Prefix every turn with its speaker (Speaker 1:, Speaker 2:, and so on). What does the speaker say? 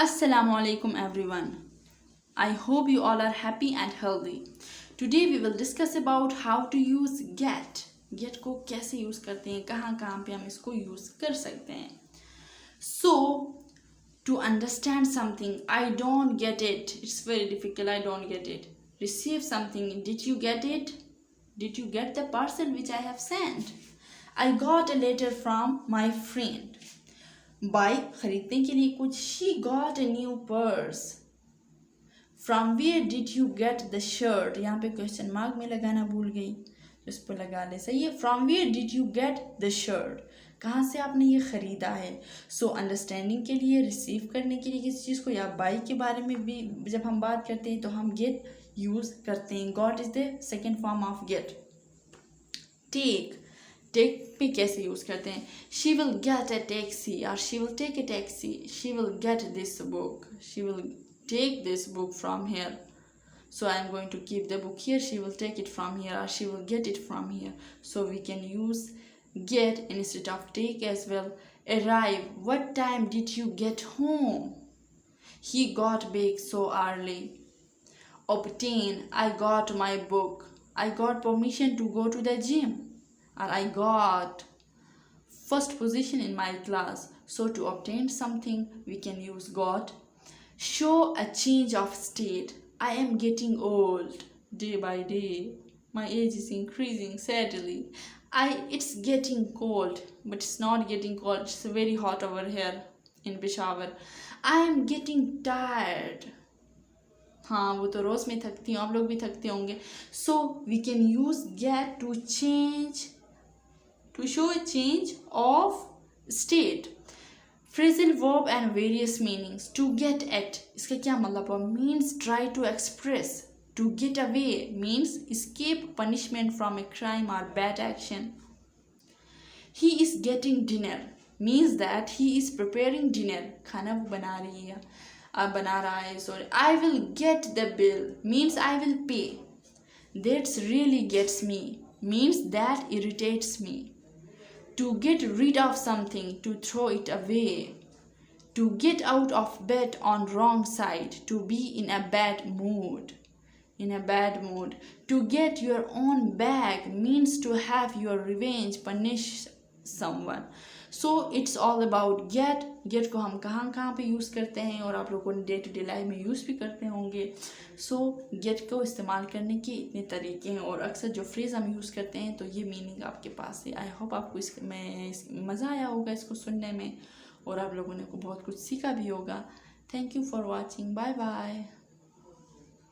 Speaker 1: Assalamu alaikum everyone. I hope you all are happy and healthy. Today we will discuss about how to use get. Get को कैसे use करते हैं, कहाँ कहाँ पे हम इसको यूज कर सकते हैं. So to understand something, I don't get it. It's very difficult. I don't get it. Receive something. Did you get it? Did you get the parcel which I have sent? I got a letter from my friend. Buy खरीदने के लिए कुछ. She got a new purse. From where did you get the shirt? यहाँ पे question mark में लगाना भूल गई, इस पर लगा ले. सही है. From where did you get the shirt? कहाँ से आपने ये ख़रीदा है. सो अंडरस्टैंडिंग के लिए, रिसीव करने के लिए किसी चीज़ को, या बाई के बारे में भी जब हम बात करते हैं तो हम गेट यूज़ करते हैं. Got is the second form of get. Take. Take पे कैसे यूज़ करते हैं. She will get a taxi और she will take a taxi. She will get this book. She will take this book from here. So I am going to keep the book here. She will take it from here or she will get it from here. So we can use get instead of take as well. Arrive. What time did you get home? He got back so early. Obtain. I got my book. I got permission to go to the gym. Or I got first position in my class. So to obtain something we can use got. Show a change of state. I am getting old day by day. My age is increasing sadly. It's getting cold, but it's not getting cold. It's very hot over here in Peshawar. I am getting tired. हाँ, वो तो रोज़ में थकती हूँ, आप लोग भी थकते होंगे. So we can use get to change, to show a change of state. Phrasal verb and various meanings. To get at, इसका क्या मतलब है. Means try to express. To get away means escape punishment from a crime or bad action. He is getting dinner means that he is preparing dinner. खाना वो बना रही है, बना रहा है. Sorry. I will get the bill means I will pay. That's really gets me means that irritates me. To get rid of something, to throw it away. To get out of bed on wrong side, to be in a bad mood. In a bad mood. To get your own bag means to have your revenge, punish someone. So it's all about get. Get को हम कहाँ कहाँ पे use करते हैं और आप लोगों ने डे टू डे लाइफ में यूज़ भी करते होंगे. सो गेट को इस्तेमाल करने के इतने तरीके हैं और अक्सर जो फ्रेज़ हम यूज़ करते हैं तो ये मीनिंग आपके पास है. आई होप आपको मज़ा आया होगा इसको सुनने में और आप लोगों ने को बहुत कुछ सीखा भी होगा. Thank you for watching. Bye bye.